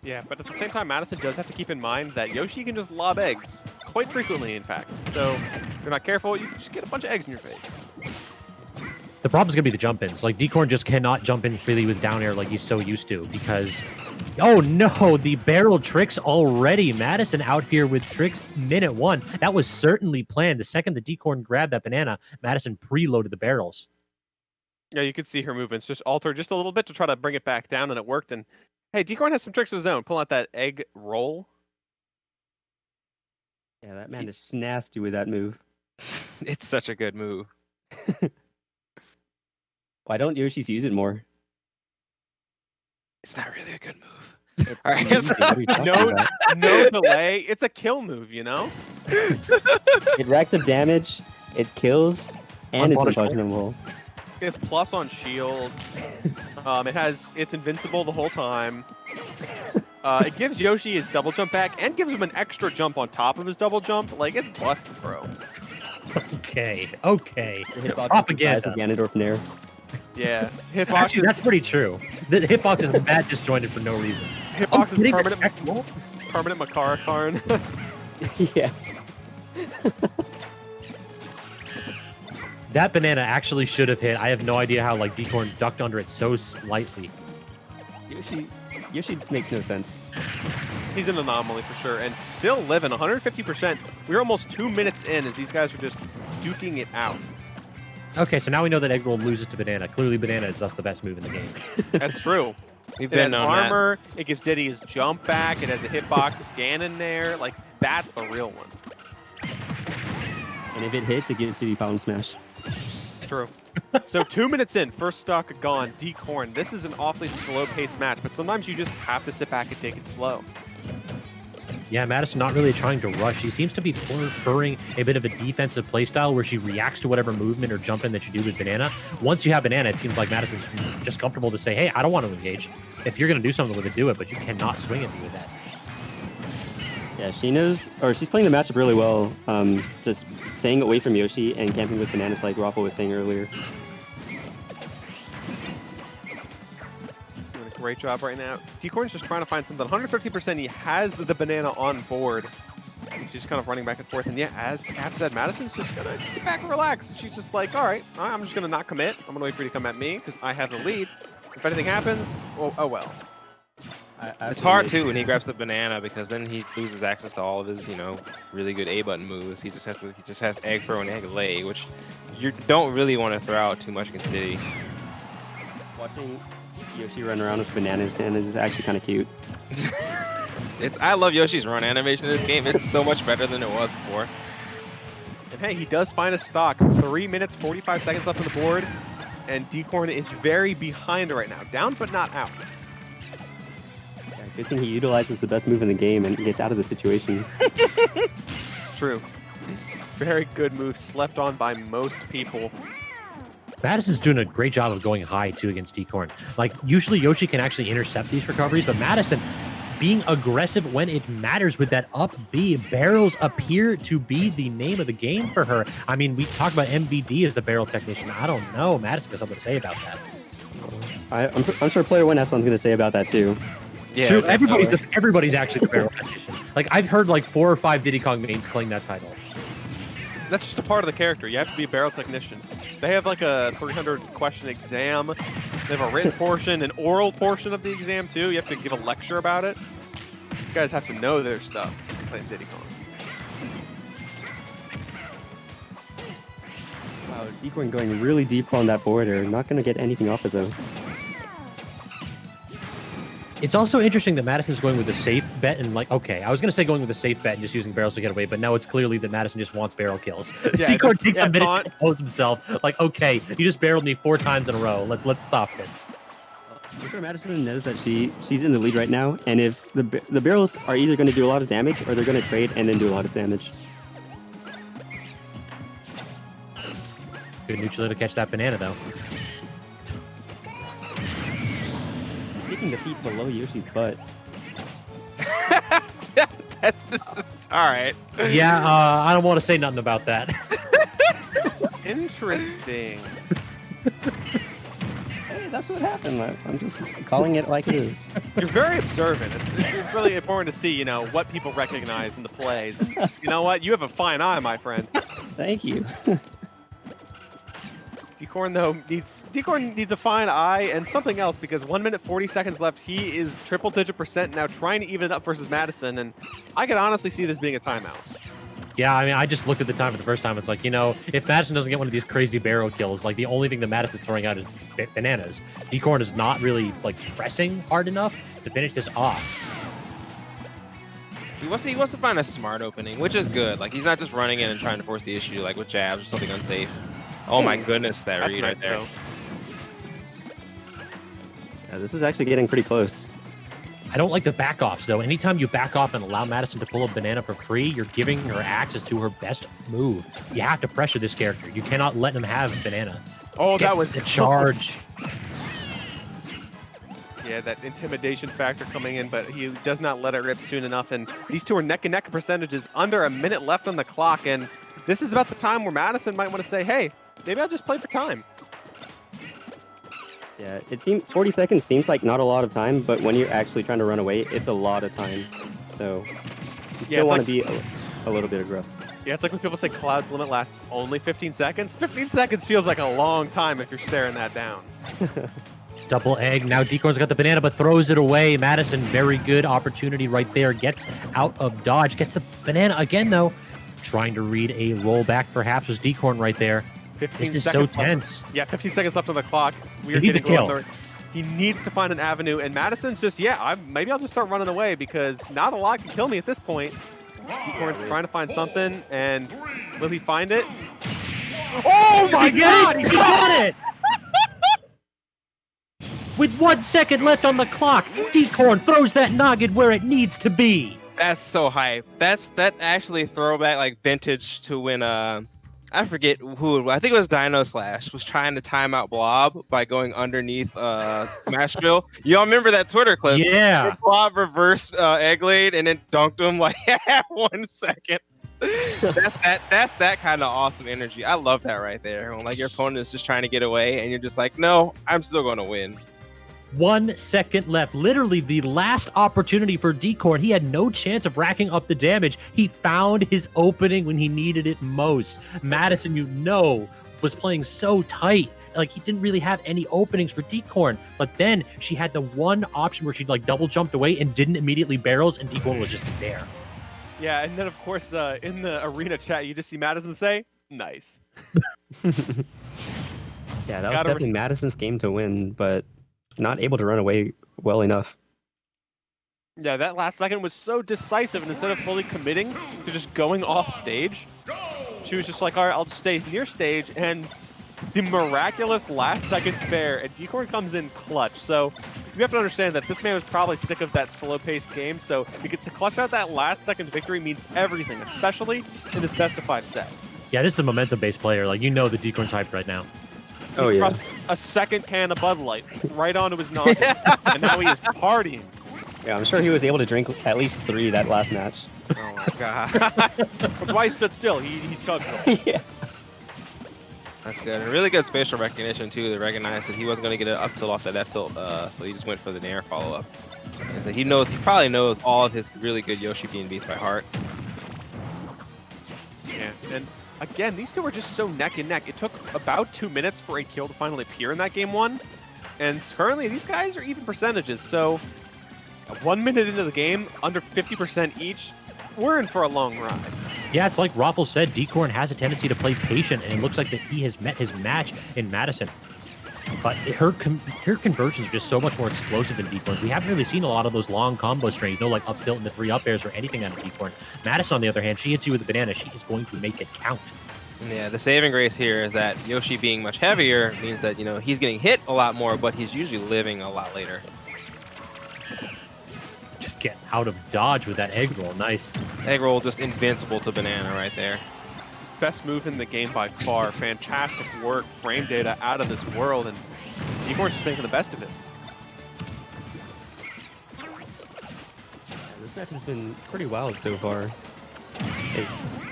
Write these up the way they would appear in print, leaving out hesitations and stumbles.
Yeah, but at the same time, Madison does have to keep in mind that Yoshi can just lob eggs quite frequently, in fact. So if you're not careful, you can just get a bunch of eggs in your face. The problem is going to be the jump-ins. Like, DCorn just cannot jump in freely with down air like he's so used to because... Oh, no! The barrel tricks already. Madison out here with tricks minute 1. That was certainly planned. The second the DCorn grabbed that banana, Madison preloaded the barrels. Yeah, you could see her movements just alter just a little bit to try to bring it back down, and it worked. And hey, DCorn has some tricks of his own. Pull out that egg roll. Yeah, that man is nasty with that move. It's such a good move. Why don't Yoshis use it more? It's not really a good move. It's All right. amazing. What are you talking No, about? no delay. It's a kill move, you know? It racks up damage, it kills, and it's unpunishable. It's plus on shield. It's invincible the whole time. It gives Yoshi his double jump back and gives him an extra jump on top of his double jump. Like, it's busted, bro. Okay. Propaganda. Ganondorf Nair. Yeah. Hitbox Actually, that's pretty true. The hitbox is mad disjointed for no reason. Hitbox is permanent Makara Karn. Yeah. That banana actually should have hit. I have no idea how like DCorn ducked under it so slightly. Yoshi makes no sense. He's an anomaly for sure, and still living 150%. We're almost 2 minutes in as these guys are just duking it out. Okay, so now we know that egg roll loses to banana. Clearly, banana is thus the best move in the game. That's true. We've It been has on armor. It gives Diddy his jump back. It has a hitbox of Ganon there. Like, that's the real one. And if it hits, it gives Diddy Pound Smash. True. So 2 minutes in, first stock gone. DCorn. This is an awfully slow-paced match, but sometimes you just have to sit back and take it slow. Yeah, Madison not really trying to rush. She seems to be preferring a bit of a defensive playstyle where she reacts to whatever movement or jump in that you do with banana. Once you have banana, it seems like Madison's just comfortable to say, hey, I don't want to engage. If you're going to do something with it, do it, but you cannot swing at me with that. Yeah, she knows, or she's playing the matchup really well. Just staying away from Yoshi and camping with bananas like Rafa was saying earlier. Doing a great job right now. DCorn's just trying to find something. 113%, he has the banana on board. He's just kind of running back and forth. And yeah, as App said, Madison's just going to sit back and relax. And she's just like, all right, I'm just going to not commit. I'm going to wait for you to come at me because I have the lead. If anything happens, oh well. It's hard too when he grabs the banana because then he loses access to all of his, really good A button moves. He just has egg throw and egg lay, which you don't really want to throw out too much against Diddy. Watching Yoshi run around with bananas and is actually kind of cute. I love Yoshi's run animation in this game. It's so much better than it was before. And hey, he does find a stock. 3 minutes, 45 seconds left on the board. And DCorn is very behind right now. Down, but not out. Good thing he utilizes the best move in the game and gets out of the situation. True. Very good move, slept on by most people. Madison's doing a great job of going high, too, against DCorn. Like, usually Yoshi can actually intercept these recoveries, but Madison being aggressive when it matters with that up B. Barrels appear to be the name of the game for her. I mean, we talked about MVD as the barrel technician. I don't know. Madison has something to say about that. I'm sure Player One has something to say about that, too. Yeah, True. Everybody's actually the barrel technician. Like, I've heard like 4 or 5 Diddy Kong mains claim that title. That's just a part of the character. You have to be a barrel technician. They have like a 300 question exam. They have a written portion, an oral portion of the exam too. You have to give a lecture about it. These guys have to know their stuff playing Diddy Kong. Wow, DCorn going really deep on that border. Not going to get anything off it though. It's also interesting that Madison's going with a safe bet and like, okay, I was going to say going with a safe bet and just using barrels to get away, but now it's clearly that Madison just wants barrel kills. Yeah, DCorn takes a minute taunt. to compose himself. Like, okay, you just barreled me 4 times in a row. Let's stop this. I'm sure Madison knows that she's in the lead right now, and if the barrels are either going to do a lot of damage or they're going to trade and then do a lot of damage. Good neutral to catch that banana, though. Sticking the feet below Yoshi's butt. That's just all right. Yeah, I don't want to say nothing about that. Interesting. Hey, that's that's what happened. I'm just calling it like it is. You're very observant. It's really important to see, you know, what people recognize in the play. You know what? You have a fine eye, my friend. Thank you. DCorn though needs a fine eye and something else, because 1 minute 40 seconds left. He is triple-digit % now, trying to even it up versus Madison, and I could honestly see this being a timeout. Yeah, I mean, I just looked at the time for the first time. It's like, you know, if Madison doesn't get one of these crazy barrel kills, like the only thing that Madison's throwing out is bananas. DCorn is not really like pressing hard enough to finish this off. He wants to find a smart opening, which is good. Like, he's not just running in and trying to force the issue, like with jabs or something unsafe. Oh my goodness, that read right there. Yeah, this is actually getting pretty close. I don't like the back offs though. Anytime you back off and allow Madison to pull a banana for free, you're giving her access to her best move. You have to pressure this character. You cannot let him have banana. Oh, that was a charge. Yeah, that intimidation factor coming in, but he does not let it rip soon enough. And these two are neck and neck percentages, under a minute left on the clock. And this is about the time where Madison might want to say, hey, maybe I'll just play for time. Yeah, it seems 40 seconds seems like not a lot of time, but when you're actually trying to run away, it's a lot of time. So you still want to be a little bit aggressive. Yeah, it's like when people say Cloud's limit lasts only 15 seconds. 15 seconds feels like a long time if you're staring that down. Double egg. Now DCorn's got the banana, but throws it away. Madison, very good opportunity right there. Gets out of dodge. Gets the banana again, though. Trying to read a rollback, perhaps, was DCorn right there. 15 this is seconds so tense. Left. Yeah, 15 seconds left on the clock. We are getting kill. He needs to find an avenue, and Madison's just, maybe I'll just start running away, because not a lot can kill me at this point. DCorn's trying to find something, and will he find it? Oh my God, he got it! With 1 second left on the clock, DCorn throws that noggin where it needs to be. That's so hype. That actually throwback, like vintage to when I forget who, I think it was Dino Slash, was trying to time out Blob by going underneath Smashville. Y'all remember that Twitter clip? Yeah. Where Blob reversed Egglade and then dunked him like 1 second. That's that kind of awesome energy. I love that right there. When like your opponent is just trying to get away and you're just like, no, I'm still going to win. 1 second left. Literally the last opportunity for DCorn. He had no chance of racking up the damage. He found his opening when he needed it most. Madison, you know, was playing so tight. Like, he didn't really have any openings for DCorn. But then she had the one option where she like double jumped away and didn't immediately barrels, and DCorn was just there. Yeah, and then of course in the arena chat, you just see Madison say, nice. Yeah, that was definitely Madison's game to win, but not able to run away well enough. Yeah, that last second was so decisive, and instead of fully committing to just going off stage, she was just like, all right, I'll just stay near stage, and the miraculous last second fair, and DCorn comes in clutch. So you have to understand that this man was probably sick of that slow-paced game, so to get to clutch out that last second victory means everything, especially in this best-of-5 set. Yeah, this is a momentum-based player. Like, you know the DCorn's hyped right now. Oh, yeah. A second can of Bud Light right onto his noggin, and now he is partying. Yeah, I'm sure he was able to drink at least 3 that last match. Oh my God. That's why he stood still. He chugged them. Yeah. That's good. And really good spatial recognition too, to recognize that he wasn't going to get an up tilt off that F tilt, so he just went for the nair follow-up. And so he probably knows all of his really good Yoshi being beats by heart. Yeah, and again, these two are just so neck and neck. It took about 2 minutes for a kill to finally appear in that game 1. And currently, these guys are even percentages. So 1 minute into the game, under 50% each, we're in for a long ride. Yeah, it's like Raffle said, DCorn has a tendency to play patient, and it looks like that he has met his match in Madison. But her conversions are just so much more explosive than DCorn's. We haven't really seen a lot of those long combo strings, no like up tilt and the 3 up airs or anything out of DCorn. Madison, on the other hand, she hits you with a banana. She is going to make it count. Yeah, the saving grace here is that Yoshi being much heavier means that, you know, he's getting hit a lot more, but he's usually living a lot later. Just get out of dodge with that egg roll. Nice. Egg roll just invincible to banana right there. Best move in the game by far. Fantastic work. Frame data out of this world, and DCorn's just making the best of it. This match has been pretty wild so far.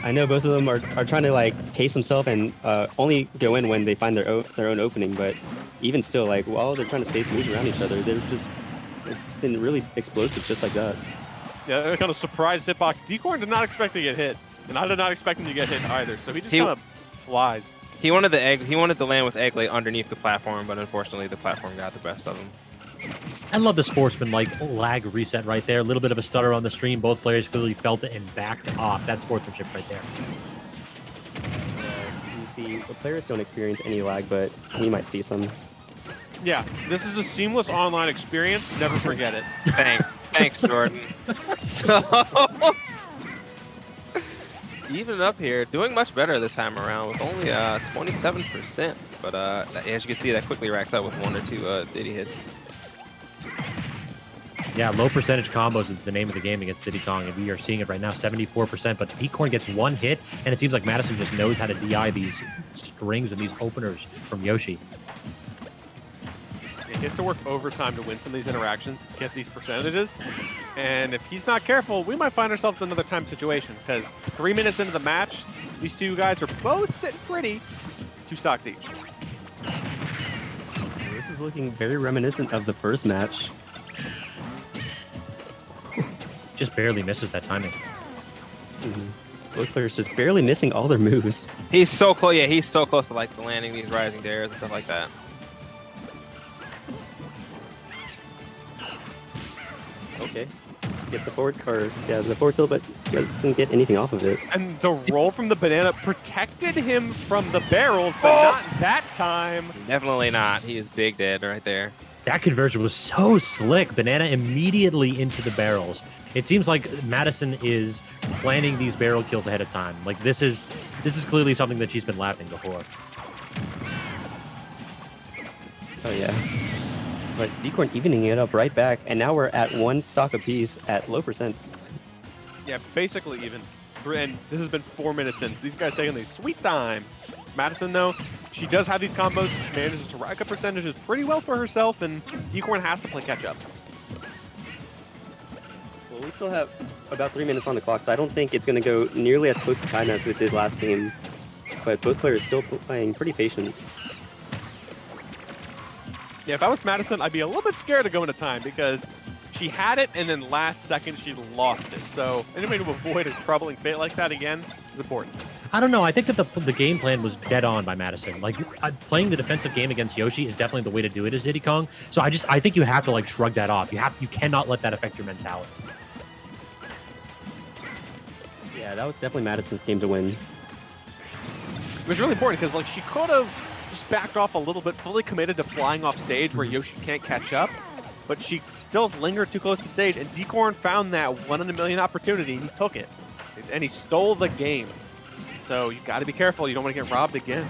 I know both of them are trying to like pace themselves and only go in when they find their own opening, but even still, like while they're trying to space moves around each other, it's been really explosive just like that. Yeah, they're kind of surprise hitbox. DCorn did not expect to get hit, and I did not expect him to get hit either. So he just kind of flies. He wanted the egg. He wanted to land with egg lay underneath the platform, but unfortunately the platform got the best of him. I love the sportsman-like lag reset right there. A little bit of a stutter on the stream. Both players clearly felt it and backed off. That's sportsmanship right there. You see, the players don't experience any lag, but he might see some. Yeah, this is a seamless online experience. Never forget it. Thanks, Jordan. So, even up here, doing much better this time around with only 27%. But as you can see, that quickly racks up with 1 or 2 Diddy hits. Yeah, low percentage combos is the name of the game against Diddy Kong, and we are seeing it right now, 74%. But DCorn gets 1 hit, and it seems like Madison just knows how to DI these strings and these openers from Yoshi. He has to work overtime to win some of these interactions, get these percentages, and if he's not careful, we might find ourselves in another time situation, because 3 minutes into the match, these two guys are both sitting pretty, 2 stocks each. This is looking very reminiscent of the first match. Just barely misses that timing. Both players just barely missing all their moves. He's so close. Yeah, he's so close to like landing these rising dares and stuff like that. Okay. Gets the forward, or yeah, the forward tilt, but doesn't get anything off of it. And the roll from the banana protected him from the barrels, but not that time. Definitely not. He is big dead right there. That conversion was so slick. Banana immediately into the barrels. It seems like Madison is planning these barrel kills ahead of time. Like this is clearly something that she's been lapping before. Oh yeah. But DCorn evening it up right back, and now we're at 1 stock apiece at low percents. Yeah, basically even. And this has been 4 minutes in, so these guys taking the sweet time. Madison, though, she does have these combos. She manages to rack up percentages pretty well for herself, and DCorn has to play catch-up. Well, we still have about 3 minutes on the clock, so I don't think it's going to go nearly as close to time as it did last game. But both players still playing pretty patient. Yeah, if I was Madison, I'd be a little bit scared to go into time because she had it, and then last second she lost it. So anybody to avoid a troubling fate like that again is important. I don't know. I think that the game plan was dead on by Madison. Like playing the defensive game against Yoshi is definitely the way to do it as Diddy Kong. So I think you have to like shrug that off. You cannot let that affect your mentality. Yeah, that was definitely Madison's game to win. It was really important because like she could have just backed off a little bit, fully committed to flying off stage where Yoshi can't catch up, but she still lingered too close to stage, and DCorn found that 1 in a million opportunity, and he took it. And he stole the game. So you got to be careful. You don't want to get robbed again.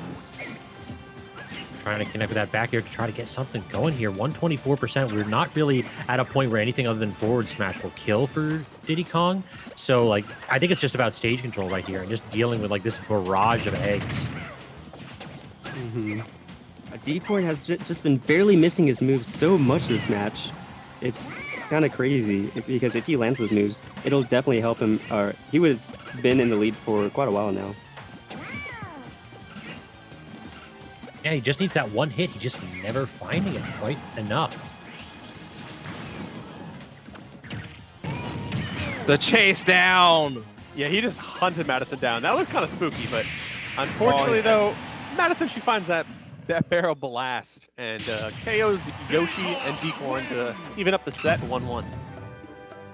Trying to connect with that back air to try to get something going here. 124%. We're not really at a point where anything other than forward smash will kill for Diddy Kong. So, like, I think it's just about stage control right here and just dealing with, like, this barrage of eggs. DCorn has just been barely missing his moves so much this match. It's kind of crazy because if he lands those moves, it'll definitely help him. Or he would have been in the lead for quite a while now. Yeah, he just needs that one hit. He's just never finding it quite enough. The chase down. Yeah, he just hunted Madison down. That was kind of spooky, but unfortunately, though, Madison, she finds that barrel blast and KOs Yoshi and DCorn to even up the set 1-1.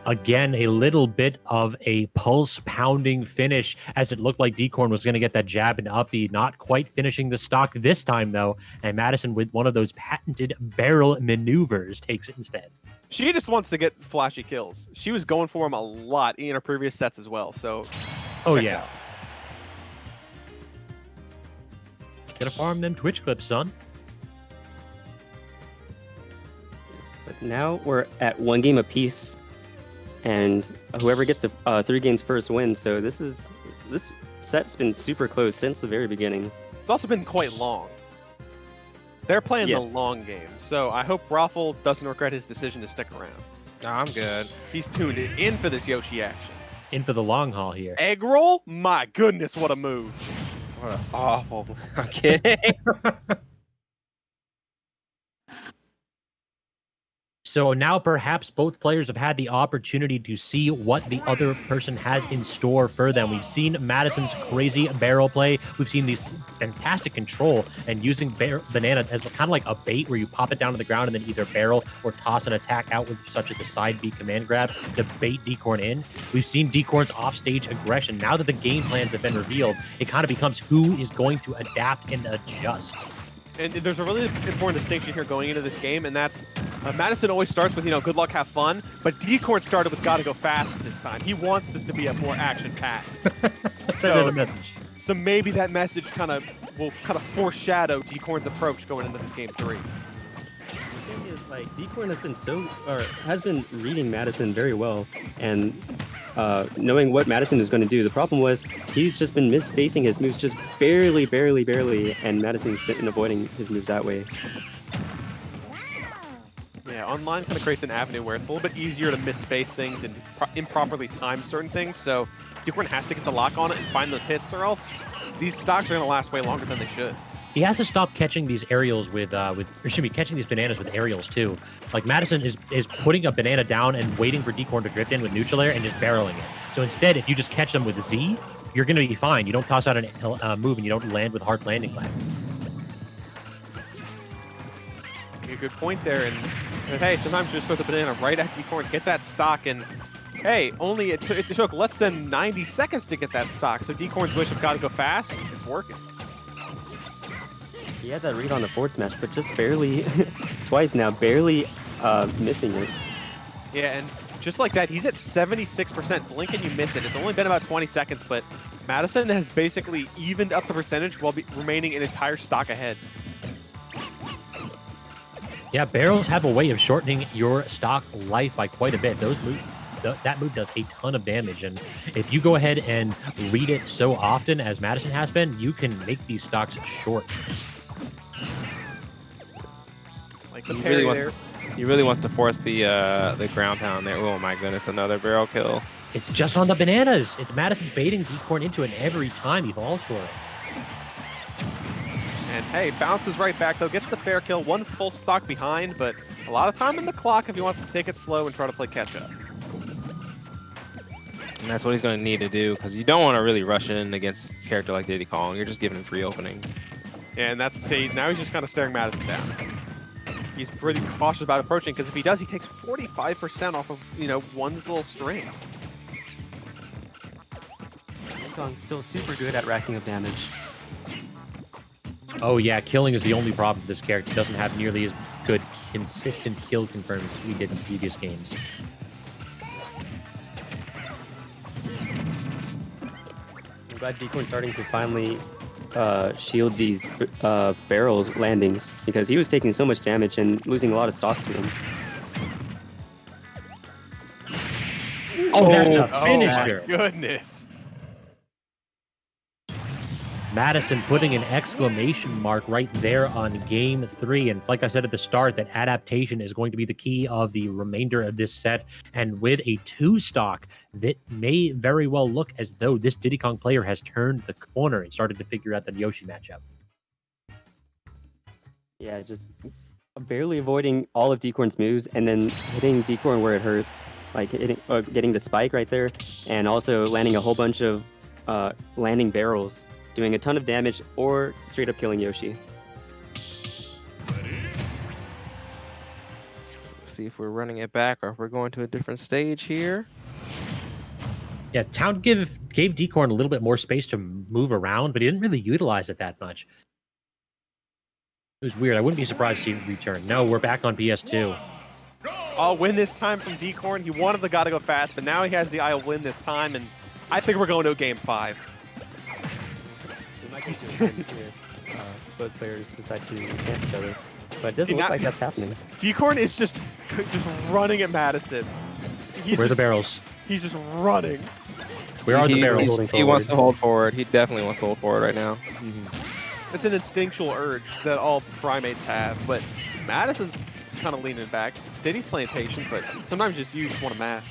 Again, a little bit of a pulse-pounding finish as it looked like DCorn was going to get that jab and up B, not quite finishing the stock this time, though. And Madison, with one of those patented barrel maneuvers, takes it instead. She just wants to get flashy kills. She was going for him a lot in her previous sets as well, so... Oh, yeah. Gotta farm them Twitch clips, son. But now we're at 1 game apiece. And whoever gets to 3 games first wins. So this set's been super close since the very beginning. It's also been quite long. They're playing the long game, so I hope Raffle doesn't regret his decision to stick around. No, I'm good. He's tuned in for this Yoshi action. In for the long haul here. Egg roll? My goodness, what a move. What an awful... I'm kidding. So now perhaps both players have had the opportunity to see what the other person has in store for them. We've seen Madison's crazy barrel play. We've seen these fantastic control and using banana as kind of like a bait where you pop it down to the ground and then either barrel or toss an attack out with such as the side B command grab to bait DCorn in. We've seen DCorn's offstage aggression. Now that the game plans have been revealed, it kind of becomes who is going to adapt and adjust. And there's a really important distinction here going into this game, and that's Madison always starts with, good luck, have fun, but DCorn started with gotta go fast this time. He wants this to be a more action-packed. So maybe that message will foreshadow DCorn's approach going into this game 3. The thing is, DCorn has been reading Madison very well, and knowing what Madison is going to do. The problem was he's just been misspacing his moves just barely, and Madison's been avoiding his moves that way. Yeah, online kind of creates an avenue where it's a little bit easier to misspace things and improperly time certain things, so DCorn has to get the lock on it and find those hits, or else these stocks are going to last way longer than they should. He has to stop catching these aerials catching these bananas with aerials too. Like Madison is putting a banana down and waiting for DCorn to drift in with neutral air and just barreling it. So instead, if you just catch them with Z, you're going to be fine. You don't toss out a move and you don't land with hard landing lag. A good point there, and hey, sometimes you just throw the banana right at DCorn, get that stock, and hey, it took less than 90 seconds to get that stock, so DCorn's wish of gotta go fast, it's working. He had that read on the forward smash, but just barely, twice now, barely missing it. Yeah, and just like that, he's at 76%. Blink and you miss it. It's only been about 20 seconds, but Madison has basically evened up the percentage while remaining an entire stock ahead. Yeah, barrels have a way of shortening your stock life by quite a bit. That move does a ton of damage, and if you go ahead and read it so often as Madison has been, you can make these stocks short. Like the parry there. He really wants to force the ground pound there. Oh my goodness, another barrel kill. It's just on the bananas. It's Madison baiting DCorn into it every time he falls for it. And hey, bounces right back though, gets the fair kill, one full stock behind, but a lot of time in the clock if he wants to take it slow and try to play catch up. And that's what he's going to need to do, because you don't want to really rush in against a character like Diddy Kong. You're just giving him free openings. Yeah, and now he's just kind of staring Madison down. He's pretty cautious about approaching, because if he does, he takes 45% off of, one little string. Diddy Kong's still super good at racking up damage. Oh yeah, killing is the only problem with this character. He doesn't have nearly as good consistent kill confirms as we did in previous games. I'm glad DCorn's starting to finally shield these barrels landings, because he was taking so much damage and losing a lot of stocks to them. Oh, that's a finisher! Oh my goodness! Madison putting an exclamation mark right there on game 3. And like I said at the start, that adaptation is going to be the key of the remainder of this set. And with a 2-stock, that may very well look as though this Diddy Kong player has turned the corner and started to figure out the Yoshi matchup. Yeah, just barely avoiding all of DCorn's moves and then hitting DCorn where it hurts. Like getting the spike right there, and also landing a whole bunch of landing barrels, doing a ton of damage, or straight up killing Yoshi. So see if we're running it back or if we're going to a different stage here. Yeah, Town gave DCorn a little bit more space to move around, but he didn't really utilize it that much. It was weird. I wouldn't be surprised to see it return. No, we're back on PS2. I'll win this time from DCorn. He wanted the gotta go fast, but now he has the I'll win this time, and I think we're going to a game 5. Both players decide to camp each other, but it doesn't look like that's happening. DCorn is just running at Madison. Where are the barrels? He's just running. Where are the barrels? He wants to hold forward. He definitely wants to hold forward right now. It's an instinctual urge that all primates have, but Madison's kind of leaning back. Diddy's playing patient, but sometimes you just want to mash.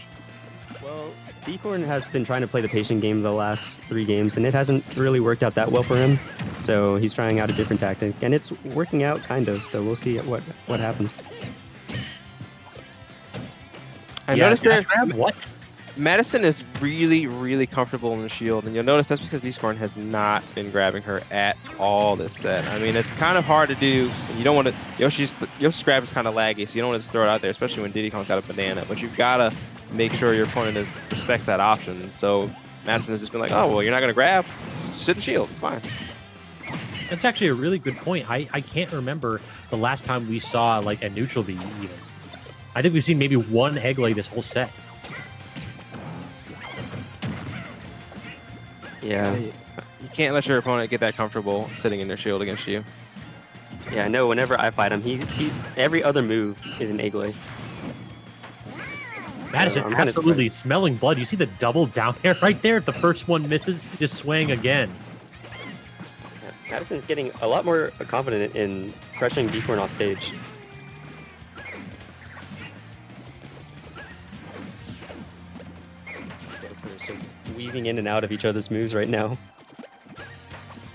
Well, DCorn has been trying to play the patient game the last 3 games, and it hasn't really worked out that well for him. So he's trying out a different tactic, and it's working out kind of. So we'll see what happens. I noticed dash there. grab? What? Madison is really, really comfortable in the shield, and you'll notice that's because DCorn has not been grabbing her at all this set. I mean, it's kind of hard to do, and you don't want to. Yoshi's grab is kind of laggy, so you don't want to just throw it out there, especially when Diddy Kong's got a banana. But you've got to make sure your opponent respects that option. And so Madison has just been like, oh, well, you're not going to grab? Sit and shield. It's fine. That's actually a really good point. I can't remember the last time we saw like a neutral B even. I think we've seen maybe one egg lay this whole set. Yeah. You can't let your opponent get that comfortable sitting in their shield against you. Yeah, I know. Whenever I fight him, he every other move is an egg lay. Madison I'm kinda absolutely surprised. smelling blood. You see the double down air right there. If the first one misses, just swing again. Yeah, Madison's getting a lot more confident in pressuring DCorn off stage. It's just weaving in and out of each other's moves right now.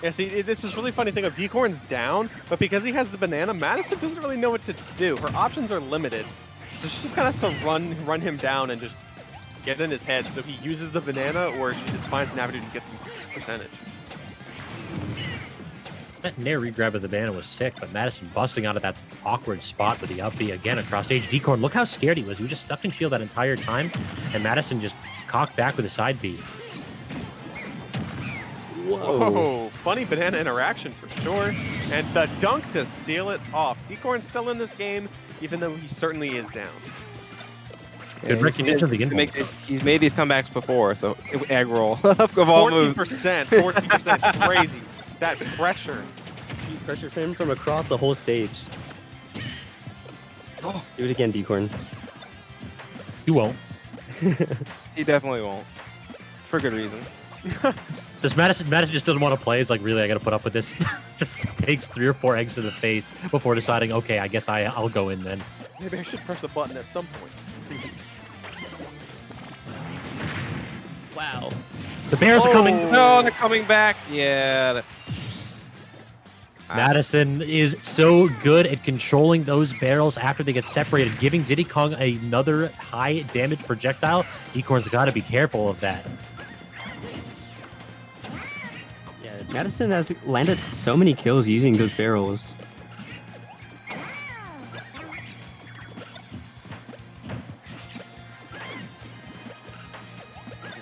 Yeah, see, this is really funny thing of DCorn's down, but because he has the banana, Madison doesn't really know what to do. Her options are limited, so she just kind of has to run him down and just get in his head. So he uses the banana, or she just finds an avenue to get some percentage. That nair regrab of the banana was sick, but Madison busting out of that awkward spot with the up B again across stage. DCorn, look how scared he was. He was just stuck in shield that entire time, and Madison just cocked back with a side B. Whoa, funny banana interaction for sure. And the dunk to seal it off. DCorn's still in this game, even though he certainly is down. Good recognition of the input. He's made these comebacks before, so egg roll of all moves. 40%, crazy. That pressure. Pressure him from across the whole stage. Oh. Do it again, DCorn. You won't. He definitely won't, for good reason. Does Madison just doesn't want to play? It's like, really, I got to put up with this. Just takes 3 or 4 eggs to the face before deciding, okay, I guess I'll go in then. Maybe I should press a button at some point. Wow. The Bears are coming. No, they're coming back. Yeah. Madison is so good at controlling those barrels after they get separated, giving Diddy Kong another high damage projectile. DCorn's got to be careful of that. Yeah, Madison has landed so many kills using those barrels.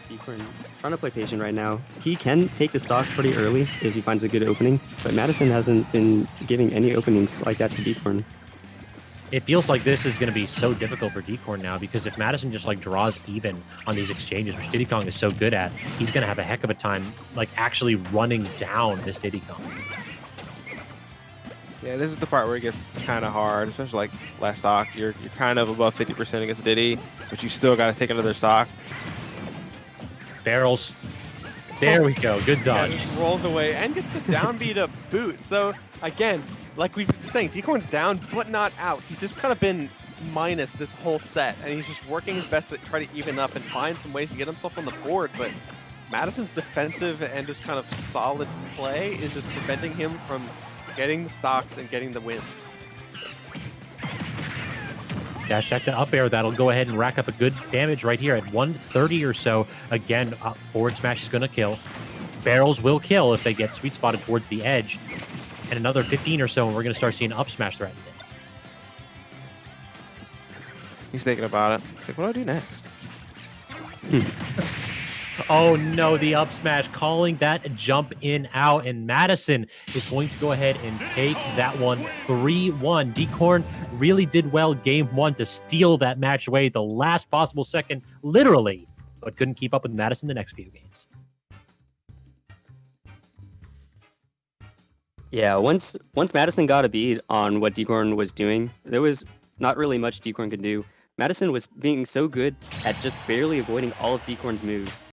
DCorn trying to play patient right now. He can take the stock pretty early if he finds a good opening, but Madison hasn't been giving any openings like that to DCorn. It feels like this is going to be so difficult for DCorn now, because if Madison just like draws even on these exchanges, which Diddy Kong is so good at, he's going to have a heck of a time like actually running down this Diddy Kong. Yeah, this is the part where it gets kind of hard, especially like last stock. You're kind of above 50% against Diddy, but you still got to take another stock. Barrels. There we go. Good Yeah, dodge. just rolls away and gets the down B to boot. So again, like we've been saying, DCorn's down but not out. He's just kind of been minus this whole set, and he's just working his best to try to even up and find some ways to get himself on the board. But Madison's defensive and just kind of solid play is just preventing him from getting the stocks and getting the wins. Dash check to up air. That'll go ahead and rack up a good damage right here at 130 or so. Again, forward smash is going to kill. Barrels will kill if they get sweet spotted towards the edge. And another 15 or so, and we're going to start seeing up smash threatened. He's thinking about it. He's like, what do I do next? Oh no, the up smash calling that jump in out, and Madison is going to go ahead and take that one 3-1. DCorn really did well game 1 to steal that match away the last possible second, literally, but couldn't keep up with Madison the next few games. Yeah, once Madison got a bead on what DCorn was doing, there was not really much DCorn could do. Madison was being so good at just barely avoiding all of DCorn's moves